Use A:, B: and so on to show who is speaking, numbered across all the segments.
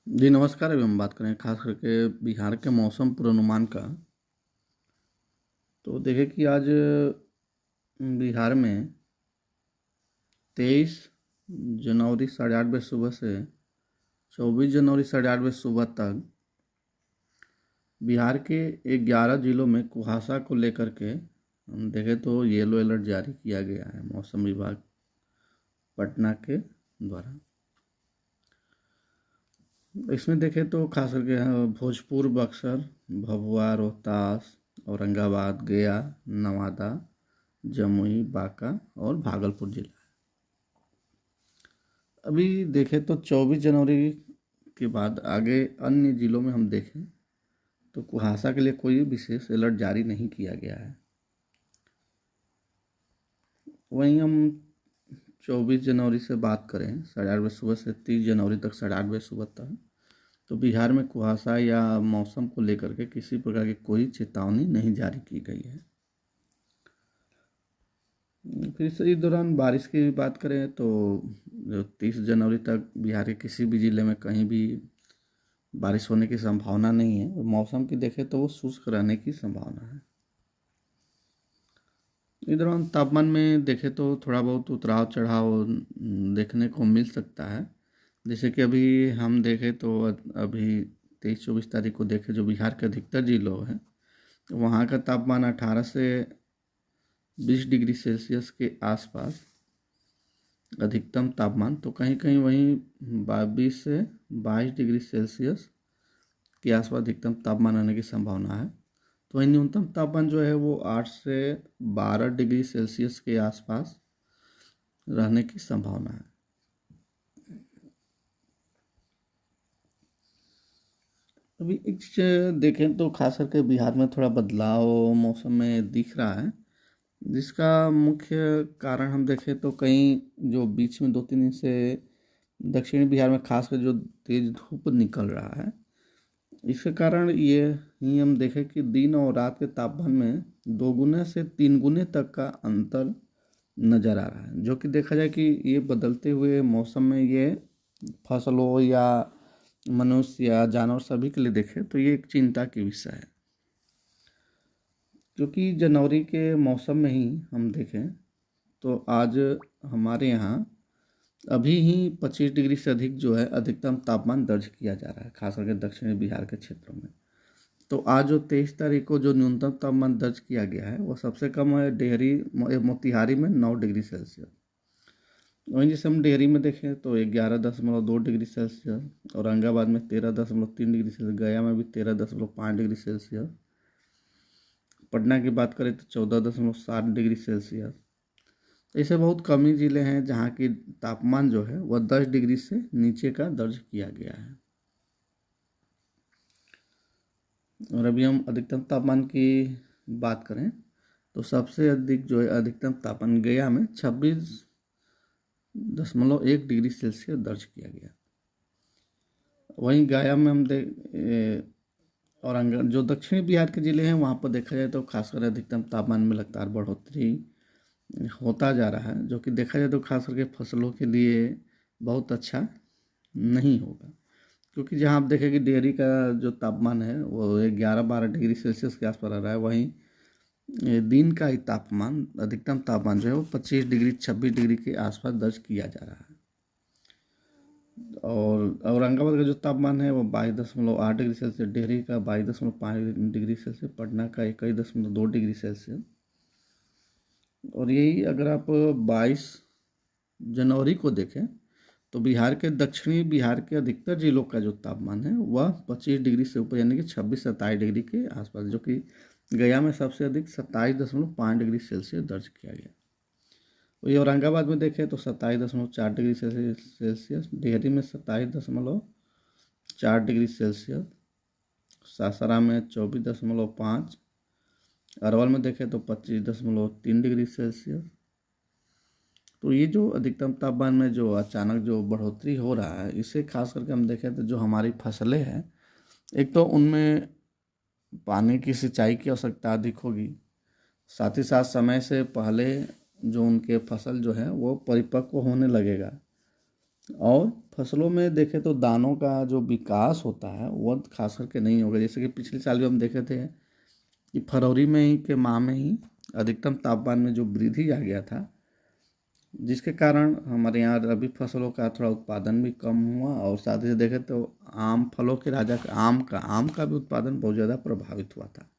A: जी नमस्कार। अभी हम बात करें खास करके बिहार के मौसम पूर्वानुमान का। तो देखें कि आज बिहार में 23 जनवरी 8:30 सुबह से 24 जनवरी 8:30 सुबह तक बिहार के 11 जिलों में कुहासा को लेकर के हम देखें तो येलो अलर्ट जारी किया गया है मौसम विभाग पटना के द्वारा। इसमें देखें तो खास करके भोजपुर, बक्सर, भभुआ, रोहतास, औरंगाबाद, गया, नवादा, जमुई, बांका और भागलपुर जिला। अभी देखें तो 24 जनवरी के बाद आगे अन्य जिलों में हम देखें तो कुहासा के लिए कोई विशेष अलर्ट जारी नहीं किया गया है। वहीं हम 24 जनवरी से बात करें 8:30 सुबह से 30 जनवरी तक 8:30 सुबह तक, तो बिहार में कुहासा या मौसम को लेकर के किसी प्रकार की कोई चेतावनी नहीं जारी की गई है। फिर से इस दौरान बारिश की बात करें तो जो 30 जनवरी तक बिहार के किसी भी ज़िले में कहीं भी बारिश होने की संभावना नहीं है। और मौसम की देखें तो वो शुष्क रहने की संभावना है। इस दौरान तापमान में देखें तो थोड़ा बहुत उतराव चढ़ाव देखने को मिल सकता है। जैसे कि अभी हम देखें तो अभी 23-24 तारीख को देखें जो बिहार के अधिकतर जिलों हैं वहाँ का तापमान 18 से 20 डिग्री सेल्सियस के आसपास अधिकतम तापमान, तो कहीं कहीं वहीं 22 से 22 डिग्री सेल्सियस के आसपास अधिकतम तापमान रहने की संभावना है। तो वहीं न्यूनतम तापमान जो है वो 8 से 12 डिग्री सेल्सियस के आसपास रहने की संभावना है। अभी एक चीज़ देखें तो खास करके बिहार में थोड़ा बदलाव मौसम में दिख रहा है, जिसका मुख्य कारण हम देखें तो कहीं जो बीच में 2-3 दिन से दक्षिणी बिहार में खासकर जो तेज धूप निकल रहा है, इसके कारण ये ही हम देखें कि दिन और रात के तापमान में 2 गुने से 3 गुने तक का अंतर नज़र आ रहा है। जो कि देखा जाए कि ये बदलते हुए मौसम में ये फसलों या मनुष्य या जानवर सभी के लिए देखें तो ये एक चिंता की विषय है। क्योंकि जनवरी के मौसम में ही हम देखें तो आज हमारे यहाँ अभी ही 25 डिग्री से अधिक जो है अधिकतम तापमान दर्ज किया जा रहा है, खास करके दक्षिणी बिहार के क्षेत्रों में। तो आज जो 23 तारीख को जो न्यूनतम तापमान दर्ज किया गया है वो सबसे कम है डेहरी मोतिहारी में 9 डिग्री सेल्सियस। वहीं जैसे हम डेहरी में देखें तो 11.2 डिग्री सेल्सियस, औरंगाबाद में 13.3 डिग्री सेल्सियस, गया में भी 13.5 डिग्री सेल्सियस, पटना की बात करें तो 14.7 डिग्री सेल्सियस। ऐसे बहुत कम ही ज़िले हैं जहाँ की तापमान जो है वह 10 डिग्री से नीचे का दर्ज किया गया है। और अभी हम अधिकतम तापमान की बात करें तो सबसे अधिक जो है अधिकतम तापमान गया में 26.1 डिग्री सेल्सियस दर्ज किया गया। वहीं गया में हम और जो दक्षिणी बिहार के ज़िले हैं वहाँ पर देखा जाए तो खासकर अधिकतम तापमान में लगातार बढ़ोतरी होता जा रहा है, जो कि देखा जाए तो खास करके फसलों के लिए बहुत अच्छा नहीं होगा। क्योंकि जहाँ आप देखें कि डेयरी का जो तापमान है वो 11-12 डिग्री सेल्सियस के आसपास रह रहा है, वहीं दिन का ही तापमान अधिकतम तापमान जो है वो 25 डिग्री 26 डिग्री के आसपास दर्ज किया जा रहा है। और औरंगाबाद का जो तापमान है वो 22.8 डिग्री सेल्सियस, डेहरी का 22.5 डिग्री सेल्सियस, पटना का 21.2 डिग्री सेल्सियस। और यही अगर आप 22 जनवरी को देखें तो बिहार के दक्षिणी बिहार के अधिकतर जिलों का जो तापमान है वह 25 डिग्री से ऊपर यानी कि 26-27 डिग्री के आसपास, जो कि गया में सबसे अधिक 27.5 डिग्री सेल्सियस दर्ज किया गया। वही औरंगाबाद में देखें तो 27.4 डिग्री सेल्सियस, डेहरी में 27.4 डिग्री सेल्सियस, सासाराम में 24.5, अरवल में देखें तो 25.3 डिग्री सेल्सियस। तो ये जो अधिकतम तापमान में जो अचानक जो बढ़ोतरी हो रहा है, इसे खास करके हम देखें तो जो हमारी फसलें हैं, एक तो उनमें पानी की सिंचाई की आवश्यकता अधिक होगी, साथ ही साथ समय से पहले जो उनके फसल जो है वो परिपक्व होने लगेगा। और फसलों में देखें तो दानों का जो विकास होता है वह खास करके नहीं होगा। जैसे कि पिछले साल भी हम देखे थे कि फरवरी में ही के माह में ही अधिकतम तापमान में जो वृद्धि आ गया था, जिसके कारण हमारे यहाँ रबी फसलों का थोड़ा उत्पादन भी कम हुआ और साथ ही देखें तो आम फलों के राजा आम का भी उत्पादन बहुत ज़्यादा प्रभावित हुआ था।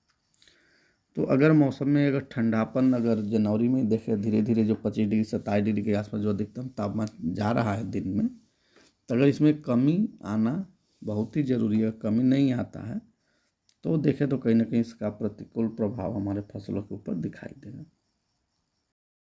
A: तो अगर मौसम में अगर ठंडापन अगर जनवरी में देखें धीरे धीरे जो 25 डिग्री 27 डिग्री के आसपास जो अधिकतम तापमान जा रहा है दिन में, तो अगर इसमें कमी आना बहुत ही ज़रूरी है। कमी नहीं आता है तो देखें तो कहीं ना कहीं इसका प्रतिकूल प्रभाव हमारे फसलों के ऊपर दिखाई देगा।